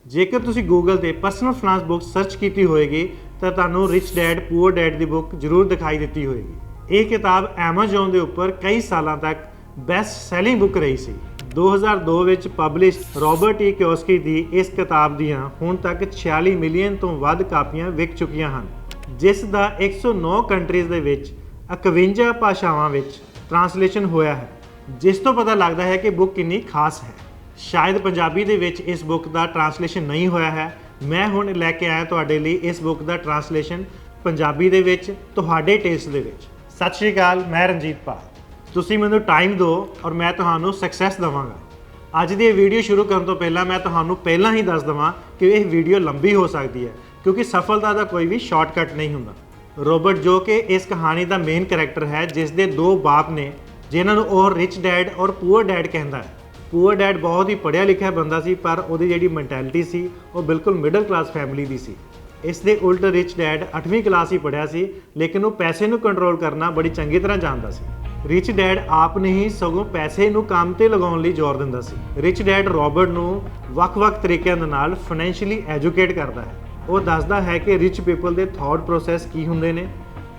जेकर तुसी गूगल ते पर्सनल फाइनेंस बुक सर्च की होएगी तो तुहानूं रिच डैड पुअर डैड की बुक जरूर दिखाई दी होएगी। ये किताब एमेजोन के उपर कई सालों तक बेस्ट सैलिंग बुक रही सी। 2002 ਵਿੱਚ ਪਬਲਿਸ਼ ਰੋਬਰਟ ਈ ਕਿਓਸਕੀ ਦੀ ਇਸ ਕਿਤਾਬ ਦੀਆਂ ਹੁਣ ਤੱਕ 46 ਮਿਲੀਅਨ ਤੋਂ ਵੱਧ ਕਾਪੀਆਂ ਵਿਕ ਚੁੱਕੀਆਂ ਹਨ, ਜਿਸ ਦਾ 109 ਕੰਟਰੀਜ਼ ਦੇ ਵਿੱਚ 51 ਭਾਸ਼ਾਵਾਂ ਵਿੱਚ ਟ੍ਰਾਂਸਲੇਸ਼ਨ ਹੋਇਆ ਹੈ, ਜਿਸ ਤੋਂ ਪਤਾ ਲੱਗਦਾ ਹੈ ਕਿ ਬੁੱਕ ਕਿੰਨੀ ਖਾਸ ਹੈ। शायद पंजाबी ਦੇ ਵਿੱਚ ਇਸ ਬੁੱਕ ਦਾ ਟ੍ਰਾਂਸਲੇਸ਼ਨ ਨਹੀਂ ਹੋਇਆ ਹੈ। ਮੈਂ ਹੁਣ ਲੈ ਕੇ ਆਇਆ ਤੁਹਾਡੇ ਲਈ ਇਸ ਬੁੱਕ ਦਾ ਟ੍ਰਾਂਸਲੇਸ਼ਨ ਪੰਜਾਬੀ ਦੇ ਵਿੱਚ ਤੁਹਾਡੇ ਟੇਸਟ ਦੇ ਵਿੱਚ। ਸਤਿ ਸ਼੍ਰੀ ਅਕਾਲ, ਮੈਂ ਰਣਜੀਤ ਪਾਲ। ਤੁਸੀਂ ਮੈਨੂੰ ਟਾਈਮ ਦਿਓ ਔਰ ਮੈਂ ਤੁਹਾਨੂੰ ਸਕਸੈਸ ਦੇਵਾਂਗਾ। ਅੱਜ ਦੀ ਇਹ ਵੀਡੀਓ ਸ਼ੁਰੂ ਕਰਨ ਤੋਂ ਪਹਿਲਾਂ ਮੈਂ ਤੁਹਾਨੂੰ ਪਹਿਲਾਂ ਹੀ ਦੱਸ ਦੇਵਾਂ ਕਿ ਇਹ ਵੀਡੀਓ ਲੰਬੀ ਹੋ ਸਕਦੀ ਹੈ, ਕਿਉਂਕਿ ਸਫਲਤਾ ਦਾ ਕੋਈ ਵੀ ਸ਼ਾਰਟਕਟ ਨਹੀਂ ਹੁੰਦਾ। ਰੋਬਰਟ ਜੋ ਕਿ ਇਸ ਕਹਾਣੀ ਦਾ ਮੇਨ ਕਰੈਕਟਰ ਹੈ, ਜਿਸ ਦੇ ਦੋ ਬਾਪ ਨੇ ਜਿਨ੍ਹਾਂ ਨੂੰ ਉਹ ਰਿਚ ਡੈਡ ਔਰ ਪੂਅਰ ਡੈਡ ਕਹਿੰਦਾ ਹੈ। ਪੂਅਰ ਡੈਡ ਬਹੁਤ ਹੀ ਪੜ੍ਹਿਆ ਲਿਖਿਆ ਬੰਦਾ ਸੀ, ਪਰ ਉਹਦੀ ਜਿਹੜੀ ਮੈਂਟੈਲਿਟੀ ਸੀ ਉਹ ਬਿਲਕੁਲ ਮਿਡਲ ਕਲਾਸ ਫੈਮਿਲੀ ਦੀ ਸੀ। ਇਸ ਦੇ ਉਲਟ ਰਿਚ ਡੈਡ 8ਵੀਂ ਕਲਾਸ ਹੀ ਪੜ੍ਹਿਆ ਸੀ, ਲੇਕਿਨ ਉਹ ਪੈਸੇ ਨੂੰ ਕੰਟਰੋਲ ਕਰਨਾ ਬੜੀ ਚੰਗੀ ਤਰ੍ਹਾਂ ਜਾਣਦਾ ਸੀ। ਰਿਚ ਡੈਡ ਆਪ ਨਹੀਂ ਸਗੋਂ ਪੈਸੇ ਨੂੰ ਕੰਮ ਤੇ ਲਗਾਉਣ ਲਈ ਜ਼ੋਰ ਦਿੰਦਾ ਸੀ। ਰਿਚ ਡੈਡ ਰੋਬਰਟ ਨੂੰ ਵੱਖ-ਵੱਖ ਤਰੀਕਿਆਂ ਦੇ ਨਾਲ ਫਾਈਨੈਂਸ਼ੀਅਲੀ ਐਜੂਕੇਟ ਕਰਦਾ ਹੈ। ਉਹ ਦੱਸਦਾ ਹੈ ਕਿ ਰਿਚ ਪੀਪਲ ਦੇ ਥਾਟ ਪ੍ਰੋਸੈਸ ਕੀ ਹੁੰਦੇ ਨੇ,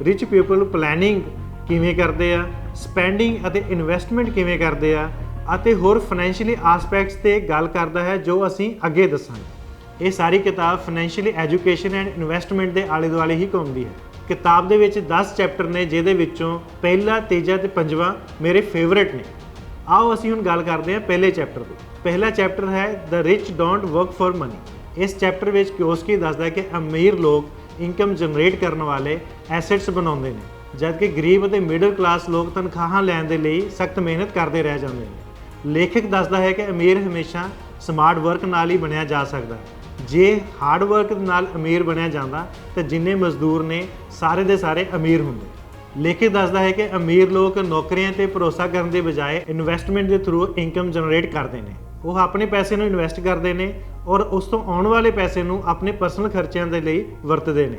ਰਿਚ ਪੀਪਲ ਪਲੈਨਿੰਗ ਕਿਵੇਂ ਕਰਦੇ ਆ, ਸਪੈਂਡਿੰਗ ਅਤੇ ਇਨਵੈਸਟਮੈਂਟ ਕਿਵੇਂ ਕਰਦੇ ਆ, ਅਤੇ ਹੋਰ ਫਾਈਨੈਂਸ਼ੀਅਲੀ ਆਸਪੈਕਟਸ ਤੇ ਗੱਲ ਕਰਦਾ ਹੈ ਜੋ ਅਸੀਂ ਅੱਗੇ ਦੱਸਾਂਗੇ। ਇਹ ਸਾਰੀ ਕਿਤਾਬ ਫਾਈਨੈਂਸ਼ੀਅਲੀ ਐਜੂਕੇਸ਼ਨ ਐਂਡ ਇਨਵੈਸਟਮੈਂਟ ਦੇ ਆਲੇ ਦੁਆਲੇ ਹੀ ਘੁੰਮਦੀ ਹੈ। ਕਿਤਾਬ ਦੇ ਵਿੱਚ 10 ਚੈਪਟਰ ਨੇ, ਜਿਹਦੇ ਵਿੱਚੋਂ ਪਹਿਲਾ, ਤੀਜਾ ਤੇ ਪੰਜਵਾਂ ਮੇਰੇ ਫੇਵਰੇਟ ਨੇ। ਆਓ ਅਸੀਂ ਹੁਣ ਗੱਲ ਕਰਦੇ ਹਾਂ ਪਹਿਲੇ ਚੈਪਟਰ ਦੀ। ਪਹਿਲਾ ਚੈਪਟਰ ਹੈ the rich don't work for money. ਇਸ ਚੈਪਟਰ ਵਿੱਚ ਕਿਓਸਕੀ ਦੱਸਦਾ ਕਿ ਅਮੀਰ ਲੋਕ ਇਨਕਮ ਜਨਰੇਟ ਕਰਨ ਵਾਲੇ ਐਸੈਟਸ ਬਣਾਉਂਦੇ ਨੇ, ਜਦਕਿ ਗਰੀਬ ਅਤੇ ਮਿਡਲ ਕਲਾਸ ਲੋਕ ਤਨਖਾਹਾਂ ਲੈਣ ਦੇ ਲਈ ਸਖਤ ਮਿਹਨਤ ਕਰਦੇ ਰਹਿ ਜਾਂਦੇ ਨੇ। ਲੇਖਕ ਦੱਸਦਾ ਹੈ ਕਿ ਅਮੀਰ ਹਮੇਸ਼ਾ ਸਮਾਰਟ ਵਰਕ ਨਾਲ ਹੀ ਬਣਿਆ ਜਾ ਸਕਦਾ ਹੈ। ਜੇ ਹਾਰਡ ਵਰਕ ਨਾਲ ਅਮੀਰ ਬਣਿਆ ਜਾਂਦਾ ਤਾਂ ਜਿੰਨੇ ਮਜ਼ਦੂਰ ਨੇ ਸਾਰੇ ਦੇ ਸਾਰੇ ਅਮੀਰ ਹੁੰਦੇ। ਲੇਖਕ ਦੱਸਦਾ ਹੈ ਕਿ ਅਮੀਰ ਲੋਕ ਨੌਕਰੀਆਂ ਤੇ ਭਰੋਸਾ ਕਰਨ ਦੇ ਬਜਾਏ ਇਨਵੈਸਟਮੈਂਟ ਦੇ ਥਰੂ ਇਨਕਮ ਜਨਰੇਟ ਕਰਦੇ ਨੇ। ਉਹ ਆਪਣੇ ਪੈਸੇ ਨੂੰ ਇਨਵੈਸਟ ਕਰਦੇ ਨੇ ਔਰ ਉਸ ਤੋਂ ਆਉਣ ਵਾਲੇ ਪੈਸੇ ਨੂੰ ਆਪਣੇ ਪਰਸਨਲ ਖਰਚਿਆਂ ਦੇ ਲਈ ਵਰਤਦੇ ਨੇ।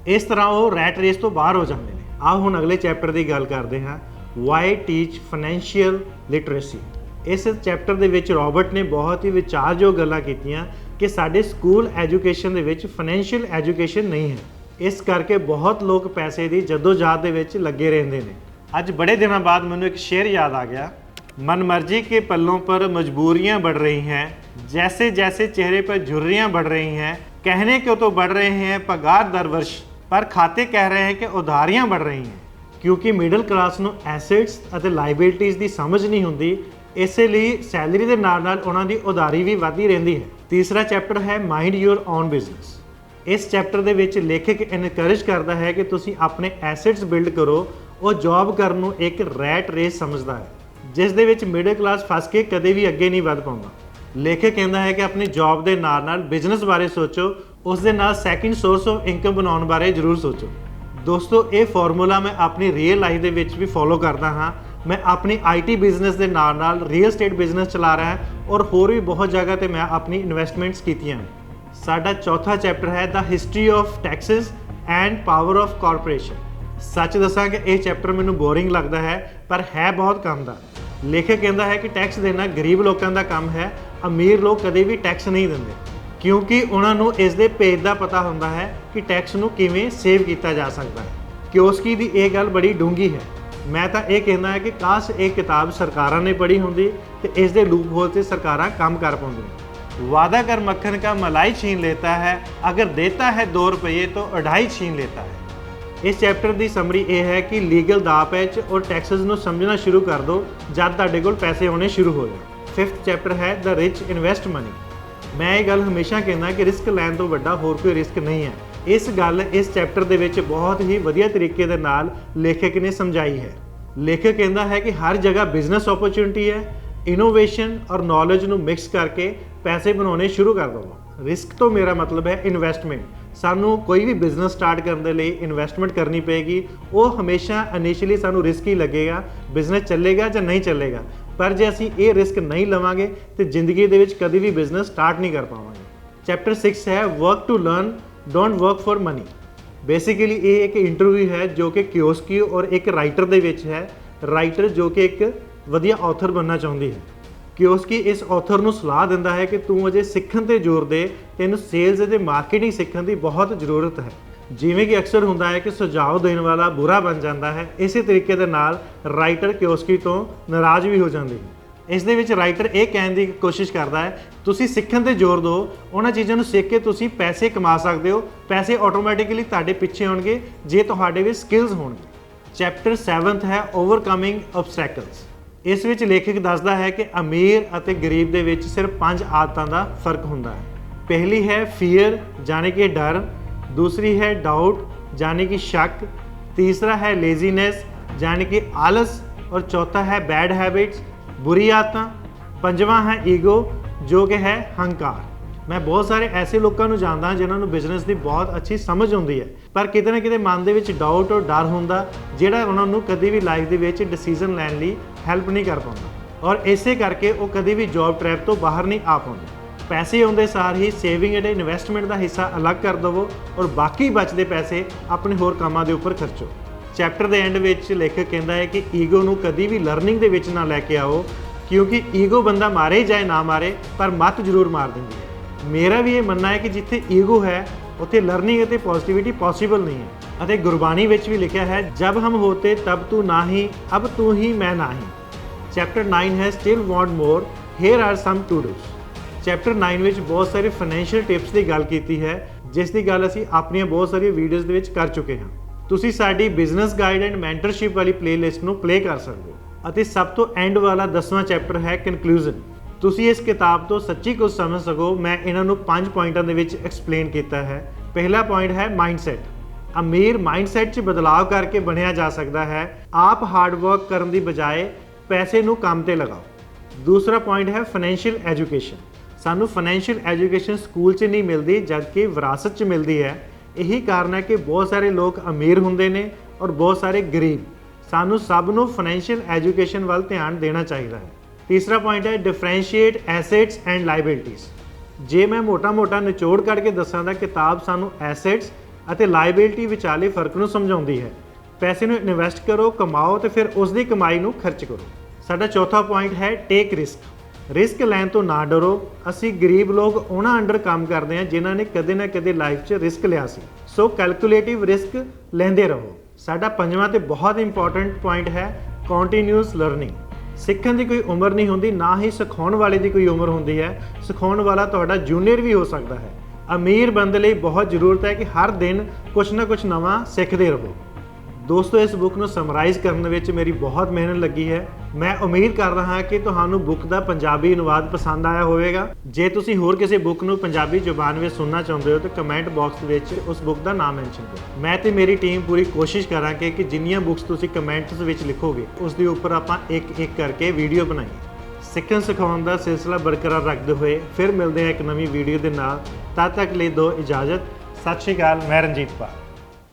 ਇਸ ਤਰ੍ਹਾਂ ਉਹ ਰੈਟ ਰੇਸ ਤੋਂ ਬਾਹਰ ਹੋ ਜਾਂਦੇ ਨੇ। ਆਓ ਹੁਣ ਅਗਲੇ ਚੈਪਟਰ ਦੀ ਗੱਲ ਕਰਦੇ ਹਾਂ, ਵਾਈ ਟੀਚ ਫਾਈਨੈਂਸ਼ੀਅਲ ਲਿਟਰੇਸੀ। ਇਸ ਚੈਪਟਰ ਦੇ ਵਿੱਚ ਰੋਬਰਟ ਨੇ ਬਹੁਤ ਹੀ ਵਿਚਾਰਯੋਗ ਗੱਲਾਂ ਕੀਤੀਆਂ ਕਿ ਸਾਡੇ ਸਕੂਲ ਐਜੂਕੇਸ਼ਨ ਦੇ ਵਿੱਚ ਫਾਈਨੈਂਸ਼ੀਅਲ ਐਜੂਕੇਸ਼ਨ ਨਹੀਂ ਹੈ। ਇਸ ਕਰਕੇ ਬਹੁਤ ਲੋਕ ਪੈਸੇ ਦੀ ਜਦੋਜਹਿਦ ਦੇ ਵਿੱਚ ਲੱਗੇ ਰਹਿੰਦੇ ਨੇ। ਅੱਜ ਬੜੇ ਦਿਨਾਂ ਬਾਅਦ ਮੈਨੂੰ ਇੱਕ ਸ਼ੇਰ ਯਾਦ ਆ ਗਿਆ, मनमर्जी के पल्लों पर मजबूरियां बढ़ रही हैं, जैसे जैसे चेहरे पर झुर्रियां बढ़ रही हैं, कहने को तो बढ़ रहे हैं पगार दर वर्ष, पर खाते कह रहे हैं कि उधारियां बढ़ रही हैं। क्योंकि मिडल क्लास ਨੂੰ ਐਸੈਟਸ ਅਤੇ ਲਾਇਬਿਲਿਟੀਜ਼ ਦੀ ਸਮਝ ਨਹੀਂ ਹੁੰਦੀ, ਇਸੇ ਲਈ ਸੈਲਰੀ ਦੇ ਨਾਲ ਉਹਨਾਂ ਦੀ ਉਧਾਰੀ ਵੀ ਵਧਦੀ ਰਹਿੰਦੀ ਹੈ। ਤੀਸਰਾ ਚੈਪਟਰ ਹੈ ਮਾਈਂਡ ਯੂਰ ਓਨ ਬਿਜ਼ਨਸ। ਇਸ ਚੈਪਟਰ ਦੇ ਵਿੱਚ ਲੇਖਕ ਇਨਕਰੇਜ ਕਰਦਾ ਹੈ ਕਿ ਤੁਸੀਂ ਆਪਣੇ ਐਸੈਟਸ ਬਿਲਡ ਕਰੋ। ਉਹ ਜੌਬ ਕਰਨ ਨੂੰ ਇੱਕ ਰੈਟ ਰੇਸ ਸਮਝਦਾ ਹੈ, ਜਿਸ ਦੇ ਵਿੱਚ ਮਿਡਲ ਕਲਾਸ ਫਸ ਕੇ ਕਦੇ ਵੀ ਅੱਗੇ ਨਹੀਂ ਵਧ ਪਾਉਂਦਾ। ਲੇਖਕ ਕਹਿੰਦਾ ਹੈ ਕਿ ਆਪਣੀ ਜੌਬ ਦੇ ਨਾਲ ਬਿਜ਼ਨਸ ਬਾਰੇ ਸੋਚੋ, ਉਸ ਦੇ ਨਾਲ ਸੈਕਿੰਡ ਸੋਰਸ ਆਫ ਇਨਕਮ ਬਣਾਉਣ ਬਾਰੇ ਜ਼ਰੂਰ ਸੋਚੋ। ਦੋਸਤੋ, ਇਹ ਫਾਰਮੂਲਾ ਮੈਂ ਆਪਣੀ ਰੀਅਲ ਲਾਈਫ ਦੇ ਵਿੱਚ ਵੀ ਫੋਲੋ ਕਰਦਾ ਹਾਂ। ਮੈਂ ਆਪਣੀ IT ਬਿਜ਼ਨਸ ਦੇ ਨਾਲ ਰੀਅਲ ਸਟੇਟ ਬਿਜ਼ਨਸ ਚਲਾ ਰਿਹਾ ਔਰ ਹੋਰ ਵੀ ਬਹੁਤ ਜਗ੍ਹਾ ਤੇ ਮੈਂ ਆਪਣੀ ਇਨਵੈਸਟਮੈਂਟਸ ਕੀਤੀਆਂ ਨੇ। ਸਾਡਾ ਚੌਥਾ ਚੈਪਟਰ ਹੈ the history of taxes and power of corporation. ਸੱਚ ਦੱਸਾਂ ਕਿ ਇਹ ਚੈਪਟਰ ਮੈਨੂੰ ਬੋਰਿੰਗ ਲੱਗਦਾ ਹੈ, ਪਰ ਹੈ ਬਹੁਤ ਕੰਮ ਦਾ। ਲੇਖਕ ਕਹਿੰਦਾ ਹੈ ਕਿ ਟੈਕਸ ਦੇਣਾ ਗਰੀਬ ਲੋਕਾਂ ਦਾ ਕੰਮ ਹੈ, ਅਮੀਰ ਲੋਕ ਕਦੇ ਵੀ ਟੈਕਸ ਨਹੀਂ ਦਿੰਦੇ, ਕਿਉਂਕਿ ਉਹਨਾਂ ਨੂੰ ਇਸ ਦੇ ਭੇਦ ਦਾ ਪਤਾ ਹੁੰਦਾ ਹੈ ਕਿ ਟੈਕਸ ਨੂੰ ਕਿਵੇਂ ਸੇਵ ਕੀਤਾ ਜਾ ਸਕਦਾ ਹੈ। ਕਿਓਸਕੀ ਦੀ ਇਹ ਗੱਲ ਬੜੀ ਡੂੰਘੀ ਹੈ। ਮੈਂ ਤਾਂ ਇਹ ਕਹਿੰਦਾ ਹੈ ਕਿ ਕਾਸ਼ ਇਹ ਕਿਤਾਬ ਸਰਕਾਰਾਂ ਨੇ ਪੜ੍ਹੀ ਹੁੰਦੀ ਤੇ ਇਸ ਦੇ ਲੂਪ ਹੋਲ 'ਤੇ ਸਰਕਾਰਾਂ ਕੰਮ ਕਰ ਪਾਉਂਦੀਆਂ। वादा कर मक्खन का मलाई छीन लेता है, अगर देता है 2 रुपये तो 2.5 छीन लेता है। इस चैप्टर की समरी यह है कि लीगल दाव पैच और टैक्सेस ਨੂੰ समझना शुरू कर दो जब ਤੁਹਾਡੇ ਕੋਲ पैसे आने शुरू हो जाए। 5th चैप्टर है द रिच इन्वेस्ट मनी। मैं ये गल हमेशा कहना कि रिस्क लैन तो वड्डा होर कोई रिस्क नहीं है। इस गल इस चैप्टर ਦੇ ਵਿੱਚ बहुत ही ਵਧੀਆ तरीके ਦੇ ਨਾਲ ਲੇਖਕ ਨੇ ਸਮਝਾਈ ਹੈ। ਲੇਖਕ ਕਹਿੰਦਾ ਹੈ कि हर जगह बिजनेस अपॉर्चुनिटी है, ਇਨੋਵੇਸ਼ਨ ਔਰ ਨੌਲੇਜ ਨੂੰ ਮਿਕਸ ਕਰਕੇ ਪੈਸੇ ਬਣਾਉਣੇ ਸ਼ੁਰੂ ਕਰ ਦਵੋ। ਰਿਸਕ ਤੋਂ ਮੇਰਾ ਮਤਲਬ ਹੈ ਇਨਵੈਸਟਮੈਂਟ। ਸਾਨੂੰ ਕੋਈ ਵੀ ਬਿਜ਼ਨਸ ਸਟਾਰਟ ਕਰਨ ਦੇ ਲਈ ਇਨਵੈਸਟਮੈਂਟ ਕਰਨੀ ਪਏਗੀ। ਉਹ ਹਮੇਸ਼ਾ ਇਨੀਸ਼ੀਅਲੀ ਸਾਨੂੰ ਰਿਸਕ ਹੀ ਲੱਗੇਗਾ, ਬਿਜ਼ਨਸ ਚੱਲੇਗਾ ਜਾਂ ਨਹੀਂ ਚੱਲੇਗਾ। ਪਰ ਜੇ ਅਸੀਂ ਇਹ ਰਿਸਕ ਨਹੀਂ ਲਵਾਂਗੇ ਤੇ ਜ਼ਿੰਦਗੀ ਦੇ ਵਿੱਚ ਕਦੀ ਵੀ ਬਿਜ਼ਨਸ ਸਟਾਰਟ ਨਹੀਂ ਕਰ ਪਾਵਾਂਗੇ। ਚੈਪਟਰ 6 ਹੈ work to learn, don't work for money. Basically ਇਹ ਇੱਕ ਇੰਟਰਵਿਊ ਹੈ ਜੋ ਕਿ ਕਿਓਸਕੀ ਔਰ ਇੱਕ ਰਾਈਟਰ ਦੇ ਵਿੱਚ ਹੈ। ਰਾਈਟਰ ਜੋ ਕਿ ਇੱਕ ਵਧੀਆ ਆਥਰ ਬਣਨਾ ਚਾਹੁੰਦੀ ਹੈ। ਕਿਓਸਕੀ ਇਸ ਆਥਰ ਨੂੰ ਸਲਾਹ ਦਿੰਦਾ ਹੈ ਕਿ ਤੂੰ ਅਜੇ ਸਿੱਖਣ ਤੇ ਜ਼ੋਰ ਦੇ, ਤੈਨੂੰ ਸੇਲਸ ਅਤੇ ਮਾਰਕੀਟਿੰਗ ਸਿੱਖਣ ਦੀ ਬਹੁਤ ਜ਼ਰੂਰਤ ਹੈ। ਜਿਵੇਂ ਕਿ ਅਕਸਰ ਹੁੰਦਾ ਹੈ ਕਿ ਸੁਝਾਅ ਦੇਣ ਵਾਲਾ ਬੁਰਾ ਬਣ ਜਾਂਦਾ ਹੈ, ਇਸੇ ਤਰੀਕੇ ਦੇ ਨਾਲ ਰਾਈਟਰ ਕਿਓਸਕੀ ਤੋਂ ਨਾਰਾਜ਼ ਵੀ ਹੋ ਜਾਂਦੀ ਹੈ। ਇਸ ਦੇ ਵਿੱਚ ਰਾਈਟਰ ਇਹ ਕਹਿਣ ਦੀ ਕੋਸ਼ਿਸ਼ ਕਰਦਾ ਹੈ, ਤੁਸੀਂ ਸਿੱਖਣ ਤੇ ਜ਼ੋਰ ਦਿਓ, ਉਹਨਾਂ ਚੀਜ਼ਾਂ ਨੂੰ ਸਿੱਖ ਕੇ ਤੁਸੀਂ ਪੈਸੇ ਕਮਾ ਸਕਦੇ ਹੋ। ਪੈਸੇ ਆਟੋਮੈਟਿਕਲੀ ਤੁਹਾਡੇ ਪਿੱਛੇ ਆਉਣਗੇ ਜੇ ਤੁਹਾਡੇ ਵਿੱਚ ਸਕਿੱਲਸ ਹੋਣਗੇ। ਚੈਪਟਰ 7 ਹੈ ਓਵਰਕਮਿੰਗ ਆਬਸਟੈਕਲਸ। ਇਸ ਵਿੱਚ ਲੇਖਕ ਦੱਸਦਾ ਹੈ ਕਿ ਅਮੀਰ ਅਤੇ ਗਰੀਬ ਦੇ ਵਿੱਚ ਸਿਰਫ 5 ਆਦਤਾਂ ਦਾ ਫਰਕ ਹੁੰਦਾ ਹੈ। ਪਹਿਲੀ ਹੈ ਫੀਅਰ ਯਾਨੀ ਕਿ ਡਰ, दूसरी है डाउट यानी कि शक, तीसरा है लेजीनेस यानी कि आलस और चौथा है बैड हैबिट्स बुरी आदतें, पंजवां है ईगो जो कि है हंकार। मैं बहुत सारे ऐसे लोगों को जानता हाँ जिन्होंने बिजनेस की बहुत अच्छी समझ आती है, पर किते ना किते मन के डाउट और डर होंदा जिहड़ा उन्होंने कभी भी लाइफ के डिसीजन लैन लई हैल्प नहीं कर पाता, और इसे करके वो कभी भी जॉब ट्रैप तो बाहर नहीं आ पाते। पैसे आउंदे सार ही सेविंग ਅਤੇ ਇਨਵੈਸਟਮੈਂਟ ਦਾ ਹਿੱਸਾ ਅਲੱਗ ਕਰ ਦਵੋ ਔਰ ਬਾਕੀ ਬਚਦੇ ਪੈਸੇ ਆਪਣੇ ਹੋਰ ਕੰਮਾਂ ਦੇ ਉੱਪਰ ਖਰਚੋ। ਚੈਪਟਰ ਦੇ ਐਂਡ ਵਿੱਚ ਲੇਖਕ ਕਹਿੰਦਾ ਹੈ ਕਿ ਈਗੋ ਨੂੰ ਕਦੀ ਵੀ ਲਰਨਿੰਗ ਦੇ ਵਿੱਚ ਨਾ ਲੈ ਕੇ ਆਓ, ਕਿਉਂਕਿ ਈਗੋ ਬੰਦਾ ਮਾਰੇ ਜਾਏ ਨਾ ਮਾਰੇ ਪਰ ਮੱਤ ਜ਼ਰੂਰ ਮਾਰ ਦਿੰਦੀ ਹੈ। ਮੇਰਾ ਵੀ ਇਹ ਮੰਨਣਾ ਹੈ ਕਿ ਜਿੱਥੇ ਈਗੋ ਹੈ ਉੱਥੇ ਲਰਨਿੰਗ ਅਤੇ ਪੋਜ਼ਿਟਿਵਿਟੀ ਪੋਸੀਬਲ ਨਹੀਂ ਹੈ। ਅਤੇ ਗੁਰਬਾਣੀ ਵਿੱਚ ਵੀ ਲਿਖਿਆ ਹੈ, ਜਬ ਹਮ ਹੋਤੇ ਤਬ ਤੂੰ ਨਾਹੀਂ, ਅਬ ਤੂੰ ਹੀ ਮੈਂ ਨਾਹੀਂ। ਚੈਪਟਰ 9 ਹੈ still want more, here are some to do's. Chapter 9 ਵਿੱਚ ਬਹੁਤ ਸਾਰੇ ਫਾਈਨੈਂਸ਼ੀਅਲ ਟਿਪਸ ਦੀ ਗੱਲ ਕੀਤੀ ਹੈ, ਜਿਸ ਦੀ ਗੱਲ ਅਸੀਂ ਆਪਣੀਆਂ ਬਹੁਤ ਸਾਰੀਆਂ ਵੀਡੀਓਜ਼ ਦੇ ਵਿੱਚ ਕਰ ਚੁੱਕੇ ਹਾਂ। ਤੁਸੀਂ ਸਾਡੀ ਬਿਜ਼ਨਸ ਗਾਈਡ ਐਂਡ ਮੈਂਟਰਸ਼ਿਪ ਵਾਲੀ ਪਲੇਲਿਸਟ ਨੂੰ ਪਲੇ ਕਰ ਸਕਦੇ ਹੋ। ਅਤੇ ਸਭ ਤੋਂ ਐਂਡ ਵਾਲਾ 10ਵਾਂ ਚੈਪਟਰ ਹੈ ਕਨਕਲੂਜਨ। ਤੁਸੀਂ ਇਸ ਕਿਤਾਬ ਤੋਂ ਸੱਚੀ ਕੁਝ ਸਮਝ ਸਕੋ। ਮੈਂ ਇਹਨਾਂ ਨੂੰ 5 ਪੁਆਇੰਟਾਂ ਦੇ ਵਿੱਚ ਐਕਸਪਲੇਨ ਕੀਤਾ ਹੈ। ਪਹਿਲਾ ਪੁਆਇੰਟ ਹੈ ਮਾਈਂਡਸੈਟ। ਅਮੀਰ ਮਾਈਂਡਸੈਟ 'ਚ ਬਦਲਾਅ ਕਰਕੇ ਬਣਿਆ ਜਾ ਸਕਦਾ ਹੈ। ਆਪ ਹਾਰਡ ਵਰਕ ਕਰਨ ਦੀ ਬਜਾਏ ਪੈਸੇ ਨੂੰ ਕੰਮ ਤੇ ਲਗਾਓ। ਦੂਸਰਾ ਪੁਆਇੰਟ ਹੈ ਫਾਈਨੈਂਸ਼ੀਅਲ ਐਜੂਕੇਸ਼ਨ। ਸਾਨੂੰ ਫਾਈਨੈਂਸ਼ੀਅਲ ਐਜੂਕੇਸ਼ਨ ਸਕੂਲ 'ਚ ਨਹੀਂ ਮਿਲਦੀ, ਜਦਕਿ ਵਿਰਾਸਤ 'ਚ ਮਿਲਦੀ ਹੈ। ਇਹੀ ਕਾਰਨ ਹੈ ਕਿ ਬਹੁਤ ਸਾਰੇ ਲੋਕ ਅਮੀਰ ਹੁੰਦੇ ਨੇ ਔਰ ਬਹੁਤ ਸਾਰੇ ਗਰੀਬ। ਸਾਨੂੰ ਸਭ ਨੂੰ ਫਾਈਨੈਂਸ਼ੀਅਲ ਐਜੂਕੇਸ਼ਨ ਵੱਲ ਧਿਆਨ ਦੇਣਾ ਚਾਹੀਦਾ ਹੈ। ਤੀਸਰਾ ਪੁਆਇੰਟ ਹੈ ਡਿਫਰੈਂਸ਼ੀਏਟ ਐਸੈਟਸ ਐਂਡ ਲਾਇਬਿਲਿਟੀਜ਼। ਜੇ ਮੈਂ ਮੋਟਾ ਨਿਚੋੜ ਕੱਢ ਕੇ ਦੱਸਾਂ ਤਾਂ ਕਿਤਾਬ ਸਾਨੂੰ ਐਸੈਟਸ ਅਤੇ ਲਾਇਬਿਲਿਟੀ ਵਿਚਾਲੇ ਫਰਕ ਨੂੰ ਸਮਝਾਉਂਦੀ ਹੈ। ਪੈਸੇ ਨੂੰ ਇਨਵੈਸਟ ਕਰੋ, ਕਮਾਓ ਅਤੇ ਫਿਰ ਉਸ ਦੀ ਕਮਾਈ ਨੂੰ ਖਰਚ ਕਰੋ। ਸਾਡਾ ਚੌਥਾ ਪੁਆਇੰਟ ਹੈ ਟੇਕ ਰਿਸਕ। ਰਿਸਕ ਲੈਣ ਤੋਂ ਨਾ ਡਰੋ। ਅਸੀਂ ਗਰੀਬ ਲੋਕ ਉਹਨਾਂ ਅੰਡਰ ਕੰਮ ਕਰਦੇ ਹਾਂ ਜਿਨ੍ਹਾਂ ਨੇ ਕਦੇ ਨਾ ਕਦੇ ਲਾਈਫ 'ਚ ਰਿਸਕ ਲਿਆ ਸੀ। ਸੋ ਕੈਲਕੂਲੇਟਿਵ ਰਿਸਕ ਲੈਂਦੇ ਰਹੋ। ਸਾਡਾ ਪੰਜਵਾਂ ਤੇ ਬਹੁਤ ਇੰਪੋਰਟੈਂਟ ਪੁਆਇੰਟ ਹੈ ਕੰਟੀਨਿਊਸ ਲਰਨਿੰਗ। ਸਿੱਖਣ ਦੀ ਕੋਈ ਉਮਰ ਨਹੀਂ ਹੁੰਦੀ, ਨਾ ਹੀ ਸਿਖਾਉਣ ਵਾਲੇ ਦੀ ਕੋਈ ਉਮਰ ਹੁੰਦੀ ਹੈ। ਸਿਖਾਉਣ ਵਾਲਾ ਤੁਹਾਡਾ ਜੂਨੀਅਰ ਵੀ ਹੋ ਸਕਦਾ ਹੈ। ਅਮੀਰ ਬੰਦੇ ਲਈ ਬਹੁਤ ਜ਼ਰੂਰਤ ਹੈ ਕਿ ਹਰ ਦਿਨ ਕੁਛ ਨਾ ਕੁਛ ਨਵਾਂ ਸਿੱਖਦੇ ਰਹੋ। ਦੋਸਤੋ, ਇਸ ਬੁੱਕ ਨੂੰ ਸਮਰਾਈਜ਼ ਕਰਨ ਵਿੱਚ ਮੇਰੀ ਬਹੁਤ ਮਿਹਨਤ ਲੱਗੀ ਹੈ। ਮੈਂ ਉਮੀਦ ਕਰਦਾ ਹਾਂ ਕਿ ਤੁਹਾਨੂੰ ਬੁੱਕ ਦਾ ਪੰਜਾਬੀ ਅਨੁਵਾਦ ਪਸੰਦ ਆਇਆ ਹੋਵੇਗਾ। ਜੇ ਤੁਸੀਂ ਹੋਰ ਕਿਸੇ ਬੁੱਕ ਨੂੰ ਪੰਜਾਬੀ ਜ਼ੁਬਾਨ ਵਿੱਚ ਸੁਣਨਾ ਚਾਹੁੰਦੇ ਹੋ ਤਾਂ ਕਮੈਂਟ ਬਾਕਸ ਵਿੱਚ ਉਸ ਬੁੱਕ ਦਾ ਨਾਮ ਮੈਂਸ਼ਨ ਕਰੋ। ਮੈਂ ਤੇ ਮੇਰੀ ਟੀਮ ਪੂਰੀ ਕੋਸ਼ਿਸ਼ ਕਰਾਂਗੇ ਕਿ ਜਿੰਨੀਆਂ ਬੁੱਕਸ ਤੁਸੀਂ ਕਮੈਂਟਸ ਵਿੱਚ ਲਿਖੋਗੇ ਉਸ ਦੇ ਉੱਪਰ ਆਪਾਂ ਇੱਕ ਕਰਕੇ ਵੀਡੀਓ ਬਣਾਈਏ। ਸਿੱਖਣ ਸਿਖਾਉਣ ਦਾ ਸਿਲਸਿਲਾ ਬਰਕਰਾਰ ਰੱਖਦੇ ਹੋਏ ਫਿਰ ਮਿਲਦੇ ਹਾਂ ਇੱਕ ਨਵੀਂ ਵੀਡੀਓ ਦੇ ਨਾਲ। ਤਦ ਤੱਕ ਲਈ ਦਿਓ ਇਜਾਜ਼ਤ। ਸਤਿ ਸ਼੍ਰੀ ਅਕਾਲ। ਮੈਂ ਰਣਜੀਤ ਪਾਲ।